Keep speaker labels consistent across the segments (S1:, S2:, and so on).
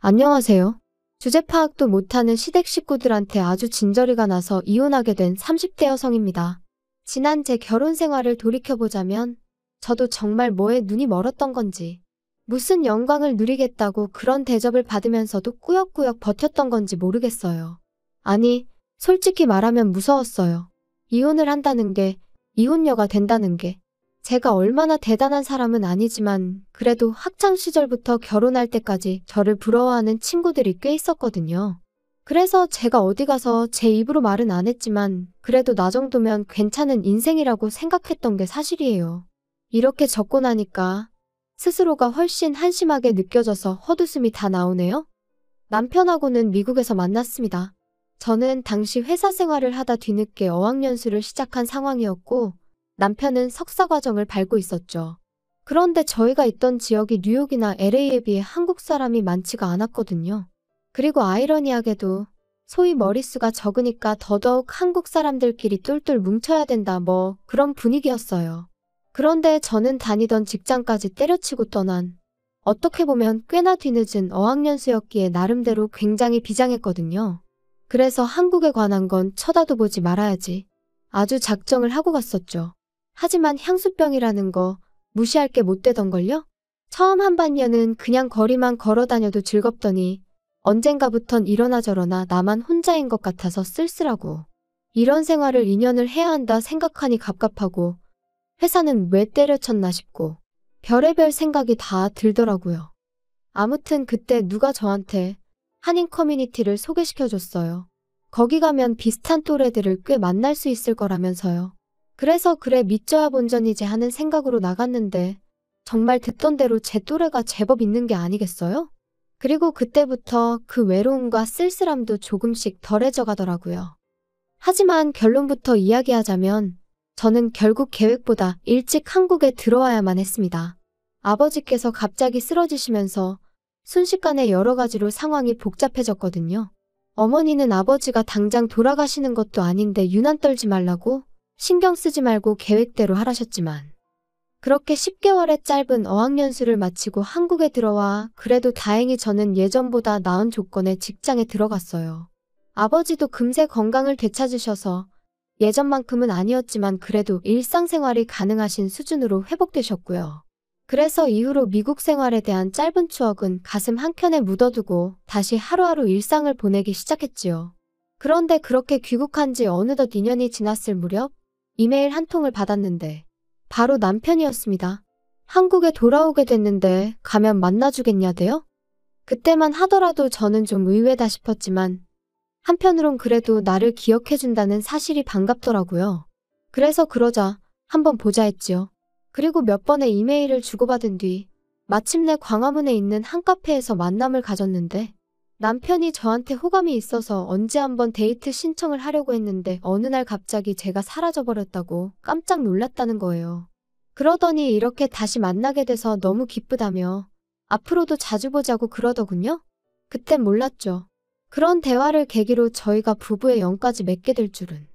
S1: 안녕하세요. 주제 파악도 못하는 시댁 식구들한테 아주 진저리가 나서 이혼하게 된 30대 여성입니다. 지난 제 결혼 생활을 돌이켜보자면 저도 정말 뭐에 눈이 멀었던 건지, 무슨 영광을 누리겠다고 그런 대접을 받으면서도 꾸역꾸역 버텼던 건지 모르겠어요. 아니, 솔직히 말하면 무서웠어요. 이혼을 한다는 게, 이혼녀가 된다는 게. 제가 얼마나 대단한 사람은 아니지만 그래도 학창 시절부터 결혼할 때까지 저를 부러워하는 친구들이 꽤 있었거든요. 그래서 제가 어디 가서 제 입으로 말은 안 했지만 그래도 나 정도면 괜찮은 인생이라고 생각했던 게 사실이에요. 이렇게 적고 나니까 스스로가 훨씬 한심하게 느껴져서 헛웃음이 다 나오네요. 남편하고는 미국에서 만났습니다. 저는 당시 회사 생활을 하다 뒤늦게 어학연수를 시작한 상황이었고 남편은 석사 과정을 밟고 있었죠. 그런데 저희가 있던 지역이 뉴욕이나 LA에 비해 한국 사람이 많지가 않았거든요. 그리고 아이러니하게도 소위 머릿수가 적으니까 더더욱 한국 사람들끼리 똘똘 뭉쳐야 된다 뭐 그런 분위기였어요. 그런데 저는 다니던 직장까지 때려치고 떠난 어떻게 보면 꽤나 뒤늦은 어학연수였기에 나름대로 굉장히 비장했거든요. 그래서 한국에 관한 건 쳐다도 보지 말아야지. 아주 작정을 하고 갔었죠. 하지만 향수병이라는 거 무시할 게 못 되던걸요? 처음 한 반년은 그냥 거리만 걸어 다녀도 즐겁더니 언젠가부턴 이러나 저러나 나만 혼자인 것 같아서 쓸쓸하고 이런 생활을 2년을 해야 한다 생각하니 갑갑하고 회사는 왜 때려쳤나 싶고 별의별 생각이 다 들더라고요. 아무튼 그때 누가 저한테 한인 커뮤니티를 소개시켜줬어요. 거기 가면 비슷한 또래들을 꽤 만날 수 있을 거라면서요. 그래서 그래 믿져야 본전이지 하는 생각으로 나갔는데 정말 듣던 대로 제 또래가 제법 있는 게 아니겠어요? 그리고 그때부터 그 외로움과 쓸쓸함도 조금씩 덜해져 가더라고요. 하지만 결론부터 이야기하자면 저는 결국 계획보다 일찍 한국에 들어와야만 했습니다. 아버지께서 갑자기 쓰러지시면서 순식간에 여러 가지로 상황이 복잡해졌거든요. 어머니는 아버지가 당장 돌아가시는 것도 아닌데 유난 떨지 말라고 신경 쓰지 말고 계획대로 하라셨지만 그렇게 10개월의 짧은 어학연수를 마치고 한국에 들어와 그래도 다행히 저는 예전보다 나은 조건의 직장에 들어갔어요. 아버지도 금세 건강을 되찾으셔서 예전만큼은 아니었지만 그래도 일상생활이 가능하신 수준으로 회복되셨고요. 그래서 이후로 미국 생활에 대한 짧은 추억은 가슴 한켠에 묻어두고 다시 하루하루 일상을 보내기 시작했지요. 그런데 그렇게 귀국한 지 어느덧 2년이 지났을 무렵 이메일 한 통을 받았는데 바로 남편이었습니다. 한국에 돌아오게 됐는데 가면 만나주겠냐대요? 그때만 하더라도 저는 좀 의외다 싶었지만 한편으론 그래도 나를 기억해준다는 사실이 반갑더라고요. 그래서 그러자 한번 보자 했지요. 그리고 몇 번의 이메일을 주고받은 뒤 마침내 광화문에 있는 한 카페에서 만남을 가졌는데 남편이 저한테 호감이 있어서 언제 한번 데이트 신청을 하려고 했는데 어느 날 갑자기 제가 사라져버렸다고 깜짝 놀랐다는 거예요. 그러더니 이렇게 다시 만나게 돼서 너무 기쁘다며 앞으로도 자주 보자고 그러더군요. 그땐 몰랐죠. 그런 대화를 계기로 저희가 부부의 영까지 맺게 될 줄은.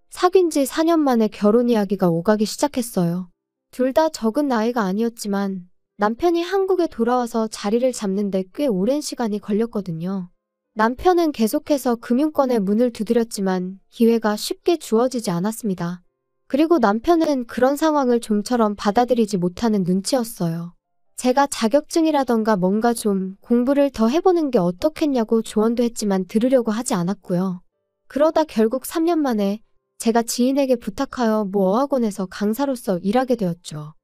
S1: 사귄 지 4년 만에 결혼 이야기가 오가기 시작했어요. 둘 다 적은 나이가 아니었지만 남편이 한국에 돌아와서 자리를 잡는데 꽤 오랜 시간이 걸렸거든요. 남편은 계속해서 금융권의 문을 두드렸지만 기회가 쉽게 주어지지 않았습니다. 그리고 남편은 그런 상황을 좀처럼 받아들이지 못하는 눈치였어요. 제가 자격증이라던가 뭔가 좀 공부를 더 해보는 게 어떻겠냐고 조언도 했지만 들으려고 하지 않았고요. 그러다 결국 3년 만에 제가 지인에게 부탁하여 모 어학원에서 강사로서 일하게 되었죠.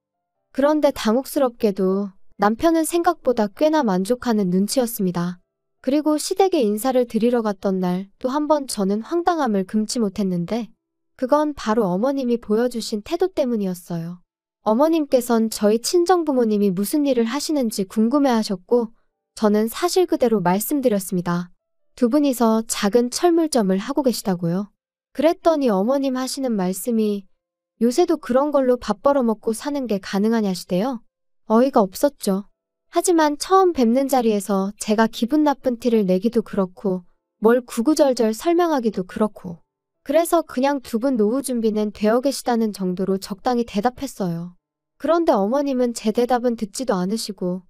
S1: 그런데 당혹스럽게도 남편은 생각보다 꽤나 만족하는 눈치였습니다. 그리고 시댁에 인사를 드리러 갔던 날 또 한 번 저는 황당함을 금치 못했는데 그건 바로 어머님이 보여주신 태도 때문이었어요. 어머님께선 저희 친정부모님이 무슨 일을 하시는지 궁금해하셨고 저는 사실 그대로 말씀드렸습니다. 두 분이서 작은 철물점을 하고 계시다고요. 그랬더니 어머님 하시는 말씀이 요새도 그런 걸로 밥 벌어먹고 사는 게 가능하냐시대요. 어이가 없었죠. 하지만 처음 뵙는 자리에서 제가 기분 나쁜 티를 내기도 그렇고 뭘 구구절절 설명하기도 그렇고 그래서 그냥 두 분 노후 준비는 되어 계시다는 정도로 적당히 대답했어요. 그런데 어머님은 제 대답은 듣지도 않으시고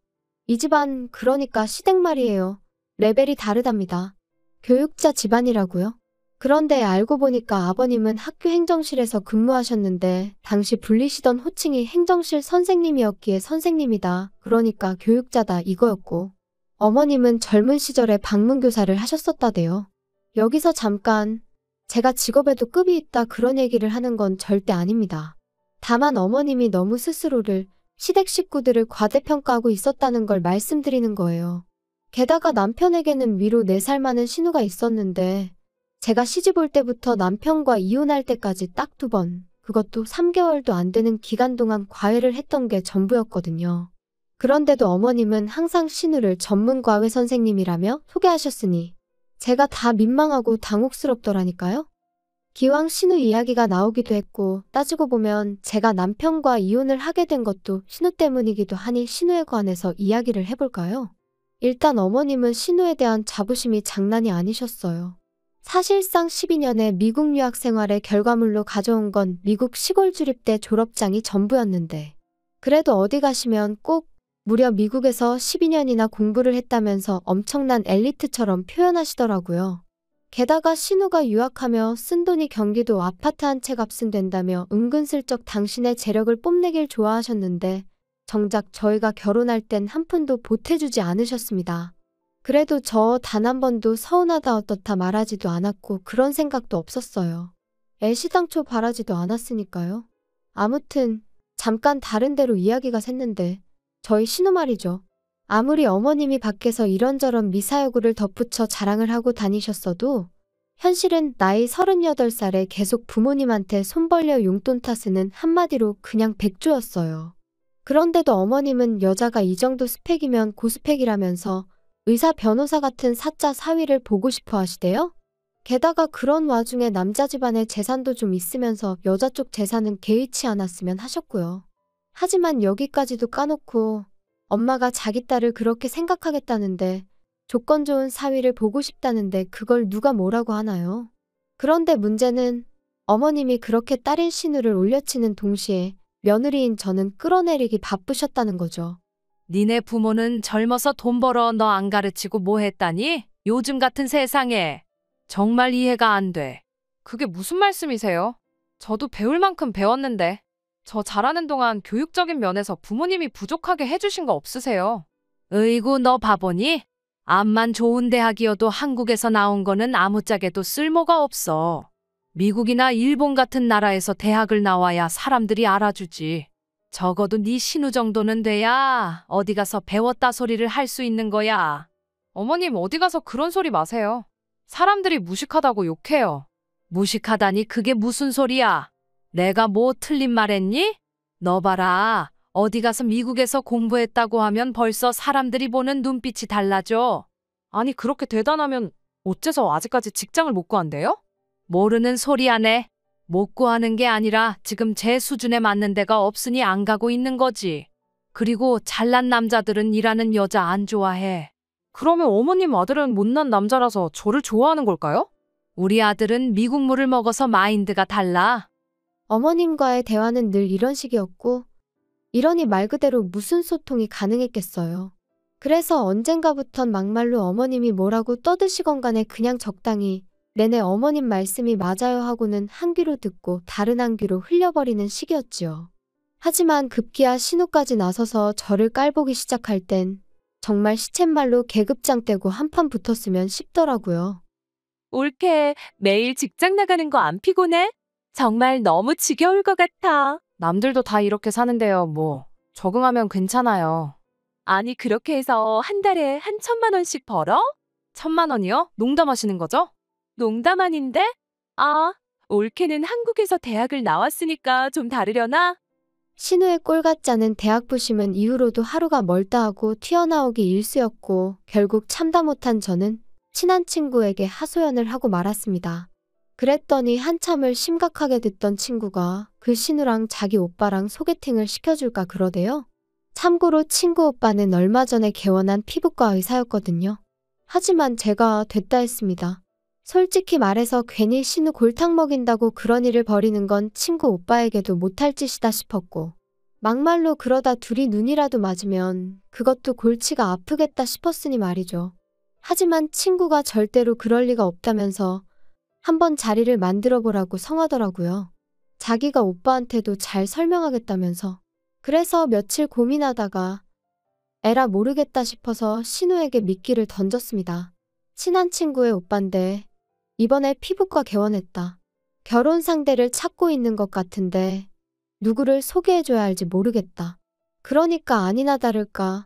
S1: 이 집안 그러니까 시댁 말이에요. 레벨이 다르답니다. 교육자 집안이라고요? 그런데 알고 보니까 아버님은 학교 행정실에서 근무하셨는데 당시 불리시던 호칭이 행정실 선생님이었기에 선생님이다. 그러니까 교육자다 이거였고 어머님은 젊은 시절에 방문교사를 하셨었다대요. 여기서 잠깐 제가 직업에도 급이 있다 그런 얘기를 하는 건 절대 아닙니다. 다만 어머님이 너무 스스로를 시댁 식구들을 과대평가하고 있었다는 걸 말씀드리는 거예요. 게다가 남편에게는 위로 4살 많은 신우가 있었는데 제가 시집 올 때부터 남편과 이혼할 때까지 딱 2번, 그것도 3개월도 안 되는 기간 동안 과외를 했던 게 전부였거든요. 그런데도 어머님은 항상 신우를 전문 과외 선생님이라며 소개하셨으니 제가 다 민망하고 당혹스럽더라니까요. 기왕 신우 이야기가 나오기도 했고 따지고 보면 제가 남편과 이혼을 하게 된 것도 신우 때문이기도 하니 신우에 관해서 이야기를 해볼까요? 일단 어머님은 신우에 대한 자부심이 장난이 아니셨어요. 사실상 12년의 미국 유학 생활의 결과물로 가져온 건 미국 시골 주립대 졸업장이 전부였는데 그래도 어디 가시면 꼭 무려 미국에서 12년이나 공부를 했다면서 엄청난 엘리트처럼 표현하시더라고요. 게다가 신우가 유학하며 쓴 돈이 경기도 아파트 한 채 값은 된다며 은근슬쩍 당신의 재력을 뽐내길 좋아하셨는데 정작 저희가 결혼할 땐 한 푼도 보태주지 않으셨습니다. 그래도 저 단 한 번도 서운하다 어떻다 말하지도 않았고 그런 생각도 없었어요. 애시당초 바라지도 않았으니까요. 아무튼 잠깐 다른 데로 이야기가 샜는데 저희 신우 말이죠. 아무리 어머님이 밖에서 이런저런 미사여구를 덧붙여 자랑을 하고 다니셨어도 현실은 나이 38살에 계속 부모님한테 손 벌려 용돈 타쓰는 한마디로 그냥 백조였어요. 그런데도 어머님은 여자가 이 정도 스펙이면 고스펙이라면서 의사 변호사 같은 사자 사위를 보고 싶어 하시대요? 게다가 그런 와중에 남자 집안에 재산도 좀 있으면서 여자 쪽 재산은 개의치 않았으면 하셨고요. 하지만 여기까지도 까놓고 엄마가 자기 딸을 그렇게 생각하겠다는데 조건 좋은 사위를 보고 싶다는데 그걸 누가 뭐라고 하나요? 그런데 문제는 어머님이 그렇게 딸인 신우를 올려치는 동시에 며느리인 저는 끌어내리기 바쁘셨다는 거죠.
S2: 니네 부모는 젊어서 돈 벌어 너 안 가르치고 뭐 했다니? 요즘 같은 세상에. 정말 이해가 안 돼. 그게 무슨 말씀이세요? 저도 배울 만큼 배웠는데. 저 잘하는 동안 교육적인 면에서 부모님이 부족하게 해주신 거 없으세요? 으이구 너 바보니? 암만 좋은 대학이어도 한국에서 나온 거는 아무짝에도 쓸모가 없어. 미국이나 일본 같은 나라에서 대학을 나와야 사람들이 알아주지. 적어도 네 신우 정도는 돼야 어디 가서 배웠다 소리를 할 수 있는 거야. 어머님 어디 가서 그런 소리 마세요. 사람들이 무식하다고 욕해요. 무식하다니 그게 무슨 소리야? 내가 뭐 틀린 말 했니? 너 봐라. 어디 가서 미국에서 공부했다고 하면 벌써 사람들이 보는 눈빛이 달라져. 아니 그렇게 대단하면 어째서 아직까지 직장을 못 구한대요? 모르는 소리 하네. 못 구하는 게 아니라 지금 제 수준에 맞는 데가 없으니 안 가고 있는 거지. 그리고 잘난 남자들은 일하는 여자 안 좋아해. 그러면 어머님 아들은 못난 남자라서 저를 좋아하는 걸까요? 우리 아들은 미국 물을 먹어서 마인드가 달라.
S1: 어머님과의 대화는 늘 이런 식이었고 이러니 말 그대로 무슨 소통이 가능했겠어요. 그래서 언젠가부턴 막말로 어머님이 뭐라고 떠드시건 간에 그냥 적당히 내내 어머님 말씀이 맞아요 하고는 한 귀로 듣고 다른 한 귀로 흘려버리는 시기였지요. 하지만 급기야 신우까지 나서서 저를 깔보기 시작할 땐 정말 시쳇말로 계급장 떼고 한판 붙었으면 싶더라고요.
S3: 올케, 매일 직장 나가는 거 안 피곤해? 정말 너무 지겨울 것 같아.
S2: 남들도 다 이렇게 사는데요, 뭐. 적응하면 괜찮아요.
S3: 아니, 그렇게 해서 한 달에 한 1,000만 원씩 벌어?
S2: 1,000만 원이요? 농담하시는 거죠?
S3: 농담 아닌데? 아, 올케는 한국에서 대학을 나왔으니까 좀 다르려나?
S1: 신우의 꼴 같지 않은 대학 부심은 이후로도 하루가 멀다 하고 튀어나오기 일쑤였고 결국 참다 못한 저는 친한 친구에게 하소연을 하고 말았습니다. 그랬더니 한참을 심각하게 듣던 친구가 그 신우랑 자기 오빠랑 소개팅을 시켜줄까 그러대요. 참고로 친구 오빠는 얼마 전에 개원한 피부과 의사였거든요. 하지만 제가 됐다 했습니다. 솔직히 말해서 괜히 신우 골탕 먹인다고 그런 일을 벌이는 건 친구 오빠에게도 못할 짓이다 싶었고 막말로 그러다 둘이 눈이라도 맞으면 그것도 골치가 아프겠다 싶었으니 말이죠. 하지만 친구가 절대로 그럴 리가 없다면서 한번 자리를 만들어 보라고 성하더라고요. 자기가 오빠한테도 잘 설명하겠다면서. 그래서 며칠 고민하다가 에라 모르겠다 싶어서 신우에게 미끼를 던졌습니다. 친한 친구의 오빠인데 이번에 피부과 개원했다. 결혼 상대를 찾고 있는 것 같은데 누구를 소개해줘야 할지 모르겠다. 그러니까 아니나 다를까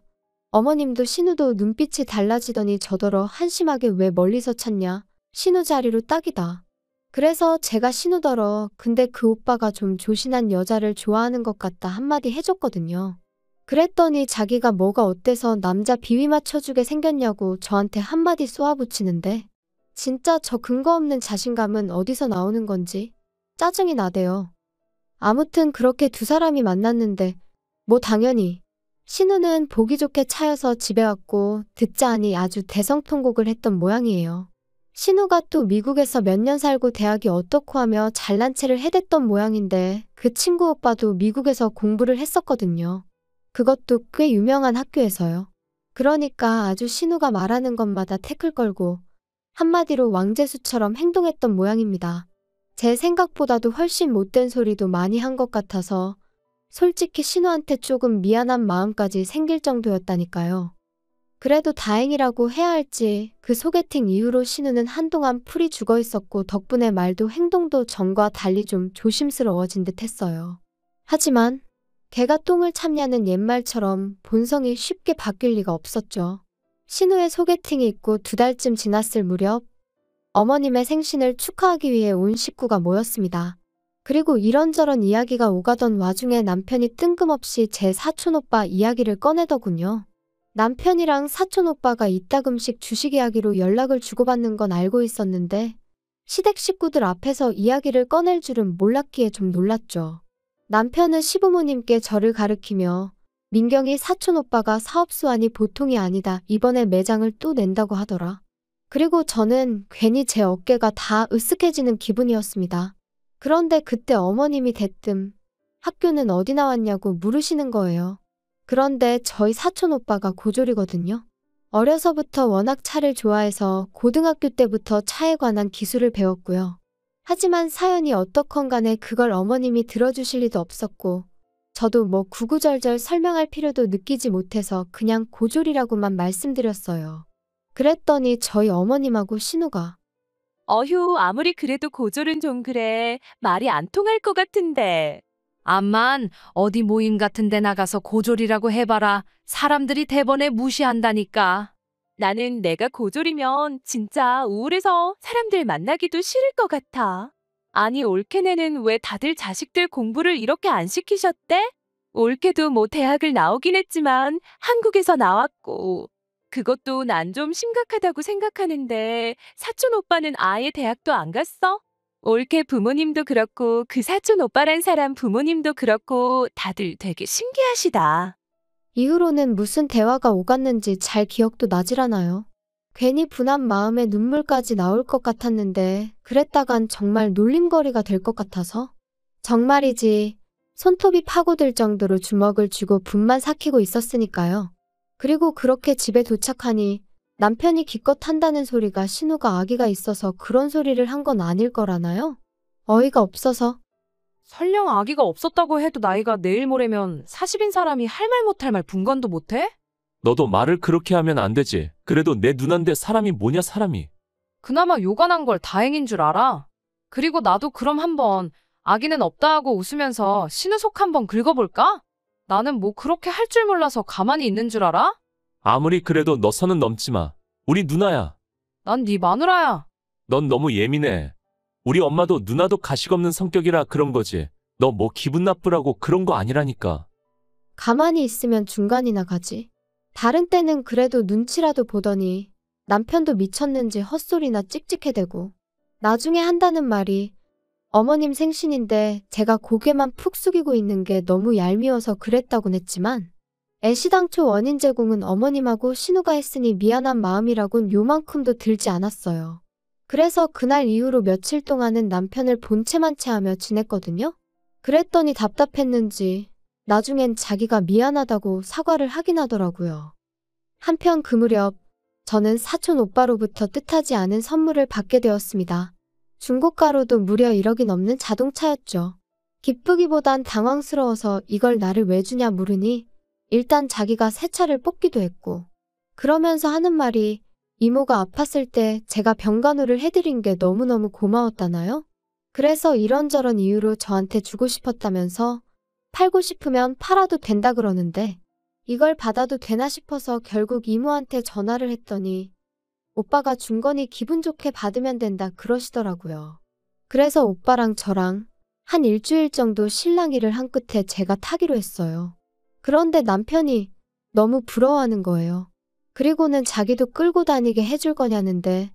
S1: 어머님도 신우도 눈빛이 달라지더니 저더러 한심하게 왜 멀리서 찾냐. 신우 자리로 딱이다. 그래서 제가 신우더러 근데 그 오빠가 좀 조신한 여자를 좋아하는 것 같다 한마디 해줬거든요. 그랬더니 자기가 뭐가 어때서 남자 비위 맞춰주게 생겼냐고 저한테 한마디 쏘아붙이는데 진짜 저 근거 없는 자신감은 어디서 나오는 건지 짜증이 나대요. 아무튼 그렇게 두 사람이 만났는데 뭐 당연히 신우는 보기 좋게 차여서 집에 왔고 듣자 하니 아주 대성통곡을 했던 모양이에요. 신우가 또 미국에서 몇 년 살고 대학이 어떻고 하며 잘난 체를 해댔던 모양인데 그 친구 오빠도 미국에서 공부를 했었거든요. 그것도 꽤 유명한 학교에서요. 그러니까 아주 신우가 말하는 것마다 태클 걸고 한마디로 왕재수처럼 행동했던 모양입니다. 제 생각보다도 훨씬 못된 소리도 많이 한 것 같아서 솔직히 신우한테 조금 미안한 마음까지 생길 정도였다니까요. 그래도 다행이라고 해야 할지 그 소개팅 이후로 신우는 한동안 풀이 죽어 있었고 덕분에 말도 행동도 전과 달리 좀 조심스러워진 듯 했어요. 하지만 개가 똥을 참냐는 옛말처럼 본성이 쉽게 바뀔 리가 없었죠. 신우의 소개팅이 있고 2달쯤 지났을 무렵 어머님의 생신을 축하하기 위해 온 식구가 모였습니다. 그리고 이런저런 이야기가 오가던 와중에 남편이 뜬금없이 제 사촌오빠 이야기를 꺼내더군요. 남편이랑 사촌오빠가 이따금씩 주식 이야기로 연락을 주고받는 건 알고 있었는데 시댁 식구들 앞에서 이야기를 꺼낼 줄은 몰랐기에 좀 놀랐죠. 남편은 시부모님께 저를 가리키며 민경이 사촌오빠가 사업수완이 보통이 아니다. 이번에 매장을 또 낸다고 하더라. 그리고 저는 괜히 제 어깨가 다 으쓱해지는 기분이었습니다. 그런데 그때 어머님이 대뜸 학교는 어디 나왔냐고 물으시는 거예요. 그런데 저희 사촌오빠가 고졸이거든요. 어려서부터 워낙 차를 좋아해서 고등학교 때부터 차에 관한 기술을 배웠고요. 하지만 사연이 어떻건 간에 그걸 어머님이 들어주실 리도 없었고 저도 뭐 구구절절 설명할 필요도 느끼지 못해서 그냥 고졸이라고만 말씀드렸어요. 그랬더니 저희 어머님하고 신우가
S3: 어휴, 아무리 그래도 고졸은 좀 그래. 말이 안 통할 것 같은데.
S2: 암만 어디 모임 같은 데 나가서 고졸이라고 해봐라. 사람들이 대번에 무시한다니까.
S3: 나는 내가 고졸이면 진짜 우울해서 사람들 만나기도 싫을 것 같아. 아니, 올케네는 왜 다들 자식들 공부를 이렇게 안 시키셨대? 올케도 뭐 대학을 나오긴 했지만 한국에서 나왔고. 그것도 난 좀 심각하다고 생각하는데 사촌 오빠는 아예 대학도 안 갔어? 올케 부모님도 그렇고 그 사촌 오빠란 사람 부모님도 그렇고 다들 되게 신기하시다.
S1: 이후로는 무슨 대화가 오갔는지 잘 기억도 나질 않아요. 괜히 분한 마음에 눈물까지 나올 것 같았는데 그랬다간 정말 놀림거리가 될 것 같아서 정말이지 손톱이 파고들 정도로 주먹을 쥐고 분만 삭히고 있었으니까요. 그리고 그렇게 집에 도착하니 남편이 기껏 한다는 소리가 신우가 아기가 있어서 그런 소리를 한 건 아닐 거라나요? 어이가 없어서.
S2: 설령 아기가 없었다고 해도 나이가 내일 모레면 40인 사람이 할 말 못할 말 분간도 못해?
S4: 너도 말을 그렇게 하면 안 되지. 그래도 내 누난데 사람이 뭐냐 사람이.
S2: 그나마 요간한 걸 다행인 줄 알아. 그리고 나도 그럼 한번 아기는 없다 하고 웃으면서 신우 속 한번 긁어볼까? 나는 뭐 그렇게 할 줄 몰라서 가만히 있는 줄 알아?
S4: 아무리 그래도 너 선은 넘지 마. 우리 누나야.
S2: 난 네 마누라야.
S4: 넌 너무 예민해. 우리 엄마도 누나도 가식 없는 성격이라 그런 거지. 너 뭐 기분 나쁘라고 그런 거 아니라니까.
S1: 가만히 있으면 중간이나 가지. 다른 때는 그래도 눈치라도 보더니 남편도 미쳤는지 헛소리나 찍찍해대고 나중에 한다는 말이 어머님 생신인데 제가 고개만 푹 숙이고 있는 게 너무 얄미워서 그랬다곤 했지만 애시당초 원인 제공은 어머님하고 신우가 했으니 미안한 마음이라곤 요만큼도 들지 않았어요. 그래서 그날 이후로 며칠 동안은 남편을 본체만 체하며 지냈거든요. 그랬더니 답답했는지 나중엔 자기가 미안하다고 사과를 하긴 하더라고요. 한편 그 무렵 저는 사촌 오빠로부터 뜻하지 않은 선물을 받게 되었습니다. 중고가로도 무려 1억이 넘는 자동차였죠. 기쁘기보단 당황스러워서 이걸 나를 왜 주냐 물으니 일단 자기가 새 차를 뽑기도 했고 그러면서 하는 말이 이모가 아팠을 때 제가 병간호를 해드린 게 너무너무 고마웠다나요? 그래서 이런저런 이유로 저한테 주고 싶었다면서 팔고 싶으면 팔아도 된다 그러는데 이걸 받아도 되나 싶어서 결국 이모한테 전화를 했더니 오빠가 준 거니 기분 좋게 받으면 된다 그러시더라고요. 그래서 오빠랑 저랑 한 일주일 정도 실랑이를 한 끝에 제가 타기로 했어요. 그런데 남편이 너무 부러워하는 거예요. 그리고는 자기도 끌고 다니게 해줄 거냐는데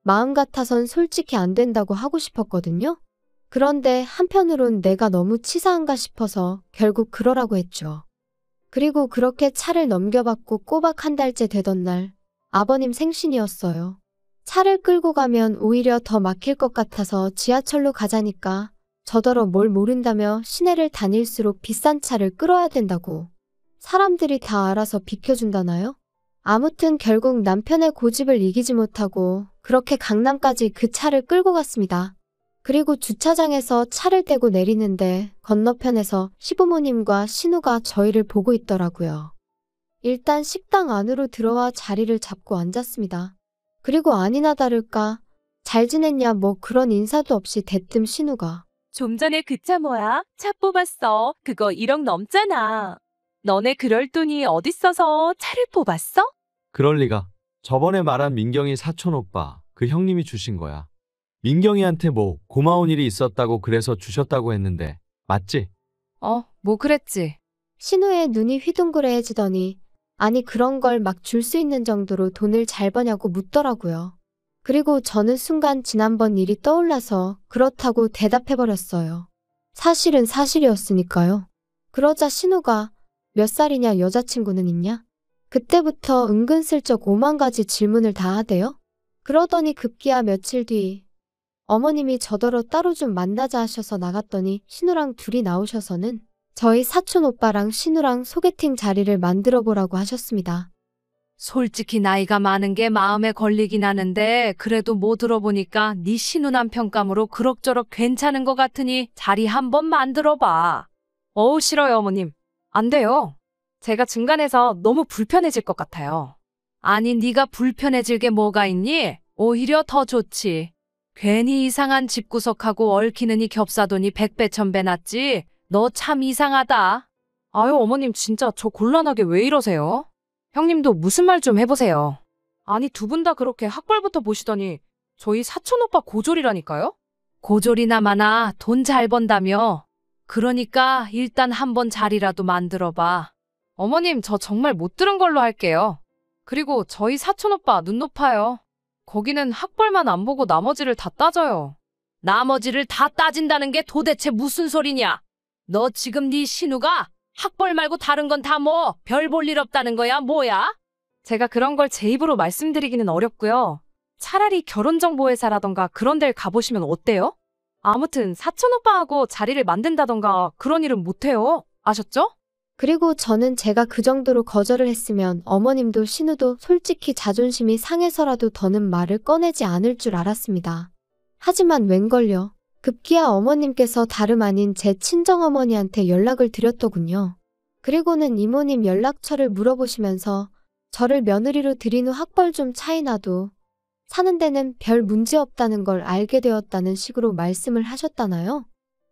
S1: 마음 같아선 솔직히 안 된다고 하고 싶었거든요. 그런데 한편으론 내가 너무 치사한가 싶어서 결국 그러라고 했죠. 그리고 그렇게 차를 넘겨받고 꼬박 한 달째 되던 날 아버님 생신이었어요. 차를 끌고 가면 오히려 더 막힐 것 같아서 지하철로 가자니까 저더러 뭘 모른다며 시내를 다닐수록 비싼 차를 끌어야 된다고. 사람들이 다 알아서 비켜준다나요? 아무튼 결국 남편의 고집을 이기지 못하고 그렇게 강남까지 그 차를 끌고 갔습니다. 그리고 주차장에서 차를 떼고 내리는데 건너편에서 시부모님과 신우가 저희를 보고 있더라고요. 일단 식당 안으로 들어와 자리를 잡고 앉았습니다. 그리고 아니나 다를까 잘 지냈냐 뭐 그런 인사도 없이 대뜸 신우가
S3: 좀 전에 그 차 뭐야? 차 뽑았어. 그거 1억 넘잖아. 너네 그럴 돈이 어딨어서 차를 뽑았어?
S5: 그럴 리가. 저번에 말한 민경이 사촌 오빠, 그 형님이 주신 거야. 민경이한테 뭐 고마운 일이 있었다고 그래서 주셨다고 했는데 맞지?
S2: 뭐 그랬지.
S1: 신우의 눈이 휘둥그레해지더니 아니 그런 걸 막 줄 수 있는 정도로 돈을 잘 버냐고 묻더라고요. 그리고 저는 순간 지난번 일이 떠올라서 그렇다고 대답해버렸어요. 사실은 사실이었으니까요. 그러자 신우가 몇 살이냐 여자친구는 있냐? 그때부터 은근슬쩍 5만 가지 질문을 다 하대요. 그러더니 급기야 며칠 뒤 어머님이 저더러 따로 좀 만나자 하셔서 나갔더니 신우랑 둘이 나오셔서는 저희 사촌 오빠랑 신우랑 소개팅 자리를 만들어 보라고 하셨습니다.
S2: 솔직히 나이가 많은 게 마음에 걸리긴 하는데 그래도 뭐 들어보니까 네 신우 남편감으로 그럭저럭 괜찮은 것 같으니 자리 한번 만들어봐.
S3: 어우 싫어요 어머님. 안 돼요. 제가 중간에서 너무 불편해질 것 같아요.
S2: 아니 네가 불편해질 게 뭐가 있니? 오히려 더 좋지. 괜히 이상한 집구석하고 얽히느니 겹사돈이 백배 천배 낫지. 너 참 이상하다.
S3: 아유 어머님 진짜 저 곤란하게 왜 이러세요? 형님도 무슨 말 좀 해보세요. 아니 두 분 다 그렇게 학벌부터 보시더니 저희 사촌 오빠 고졸이라니까요?
S2: 고졸이나 마나 돈 잘 번다며. 그러니까 일단 한번 자리라도 만들어봐.
S3: 어머님 저 정말 못 들은 걸로 할게요. 그리고 저희 사촌 오빠 눈 높아요. 거기는 학벌만 안 보고 나머지를 다 따져요.
S2: 나머지를 다 따진다는 게 도대체 무슨 소리냐? 너 지금 네 신우가 학벌 말고 다른 건 다 뭐 별 볼 일 없다는 거야 뭐야?
S3: 제가 그런 걸 제 입으로 말씀드리기는 어렵고요. 차라리 결혼정보회사라던가 그런 데를 가보시면 어때요? 아무튼 사촌 오빠하고 자리를 만든다던가 그런 일은 못해요. 아셨죠?
S1: 그리고 저는 제가 그 정도로 거절을 했으면 어머님도 신우도 솔직히 자존심이 상해서라도 더는 말을 꺼내지 않을 줄 알았습니다. 하지만 웬걸요. 급기야 어머님께서 다름 아닌 제 친정어머니한테 연락을 드렸더군요. 그리고는 이모님 연락처를 물어보시면서 저를 며느리로 들인 후 학벌 좀 차이 나도 사는 데는 별 문제 없다는 걸 알게 되었다는 식으로 말씀을 하셨다나요?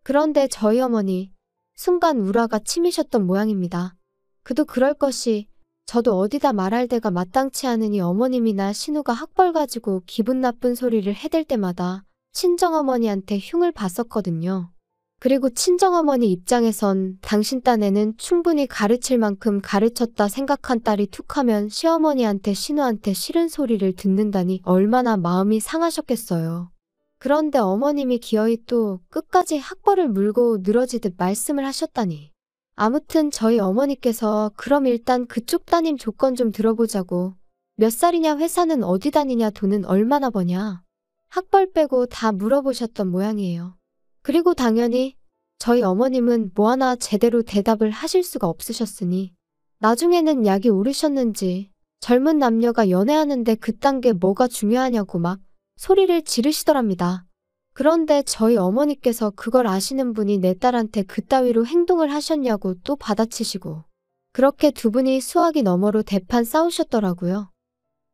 S1: 그런데 저희 어머니 순간 우라가 치미셨던 모양입니다. 그도 그럴 것이 저도 어디다 말할 데가 마땅치 않으니 어머님이나 신우가 학벌 가지고 기분 나쁜 소리를 해댈 때마다 친정어머니한테 흉을 봤었거든요. 그리고 친정어머니 입장에선 당신 딴에는 충분히 가르칠 만큼 가르쳤다 생각한 딸이 툭하면 시어머니한테 신우한테 싫은 소리를 듣는다니 얼마나 마음이 상하셨겠어요. 그런데 어머님이 기어이 또 끝까지 학벌을 물고 늘어지듯 말씀을 하셨다니. 아무튼 저희 어머니께서 그럼 일단 그쪽 따님 조건 좀 들어보자고. 몇 살이냐 회사는 어디 다니냐 돈은 얼마나 버냐. 학벌 빼고 다 물어보셨던 모양이에요. 그리고 당연히 저희 어머님은 뭐 하나 제대로 대답을 하실 수가 없으셨으니 나중에는 약이 오르셨는지 젊은 남녀가 연애하는데 그딴 게 뭐가 중요하냐고 막 소리를 지르시더랍니다. 그런데 저희 어머니께서 그걸 아시는 분이 내 딸한테 그따위로 행동을 하셨냐고 또 받아치시고 그렇게 두 분이 수화기 너머로 대판 싸우셨더라고요.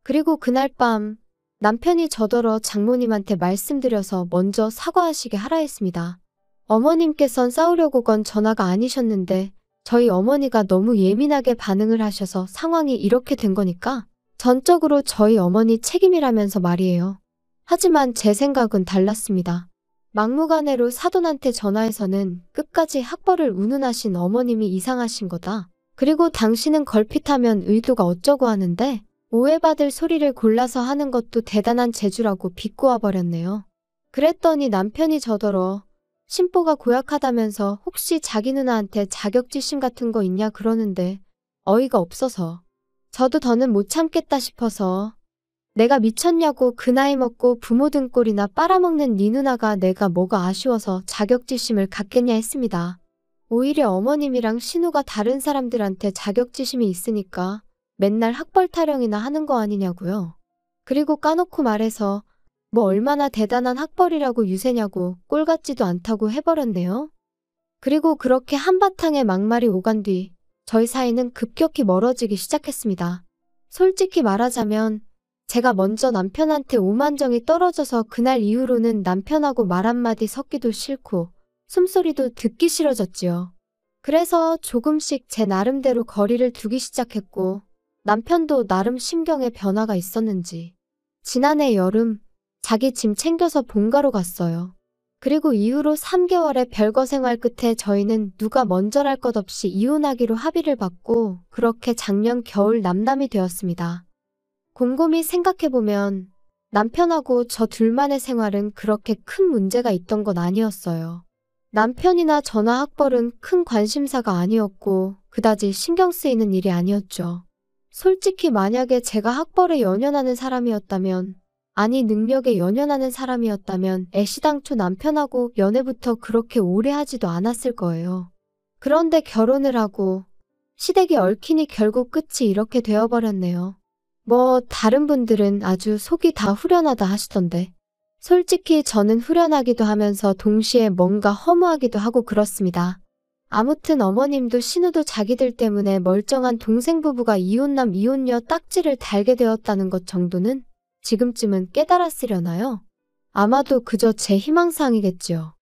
S1: 그리고 그날 밤 남편이 저더러 장모님한테 말씀드려서 먼저 사과하시게 하라 했습니다. 어머님께선 싸우려고 건 전화가 아니셨는데 저희 어머니가 너무 예민하게 반응을 하셔서 상황이 이렇게 된 거니까 전적으로 저희 어머니 책임이라면서 말이에요. 하지만 제 생각은 달랐습니다. 막무가내로 사돈한테 전화해서는 끝까지 학벌을 운운하신 어머님이 이상하신 거다. 그리고 당신은 걸핏하면 의도가 어쩌고 하는데 오해받을 소리를 골라서 하는 것도 대단한 재주라고 비꼬아 버렸네요. 그랬더니 남편이 저더러 심보가 고약하다면서 혹시 자기 누나한테 자격지심 같은 거 있냐 그러는데 어이가 없어서 저도 더는 못 참겠다 싶어서 내가 미쳤냐고 그 나이 먹고 부모 등골이나 빨아먹는 네 누나가 내가 뭐가 아쉬워서 자격지심을 갖겠냐 했습니다. 오히려 어머님이랑 신우가 다른 사람들한테 자격지심이 있으니까 맨날 학벌 타령이나 하는 거 아니냐고요. 그리고 까놓고 말해서 뭐 얼마나 대단한 학벌이라고 유세냐고 꼴 같지도 않다고 해버렸네요. 그리고 그렇게 한바탕의 막말이 오간 뒤 저희 사이는 급격히 멀어지기 시작했습니다. 솔직히 말하자면 제가 먼저 남편한테 오만정이 떨어져서 그날 이후로는 남편하고 말 한마디 섞기도 싫고 숨소리도 듣기 싫어졌지요. 그래서 조금씩 제 나름대로 거리를 두기 시작했고 남편도 나름 심경에 변화가 있었는지 지난해 여름 자기 짐 챙겨서 본가로 갔어요. 그리고 이후로 3개월의 별거 생활 끝에 저희는 누가 먼저랄 것 없이 이혼하기로 합의를 받고 그렇게 작년 겨울 남남이 되었습니다. 곰곰이 생각해보면 남편하고 저 둘만의 생활은 그렇게 큰 문제가 있던 건 아니었어요. 남편이나 저나 학벌은 큰 관심사가 아니었고 그다지 신경 쓰이는 일이 아니었죠. 솔직히 만약에 제가 학벌에 연연하는 사람이었다면 아니 능력에 연연하는 사람이었다면 애시당초 남편하고 연애부터 그렇게 오래 하지도 않았을 거예요. 그런데 결혼을 하고 시댁이 얽히니 결국 끝이 이렇게 되어버렸네요. 뭐 다른 분들은 아주 속이 다 후련하다 하시던데 솔직히 저는 후련하기도 하면서 동시에 뭔가 허무하기도 하고 그렇습니다. 아무튼 어머님도 신우도 자기들 때문에 멀쩡한 동생 부부가 이혼남 이혼녀 딱지를 달게 되었다는 것 정도는 지금쯤은 깨달았으려나요? 아마도 그저 제 희망사항이겠지요.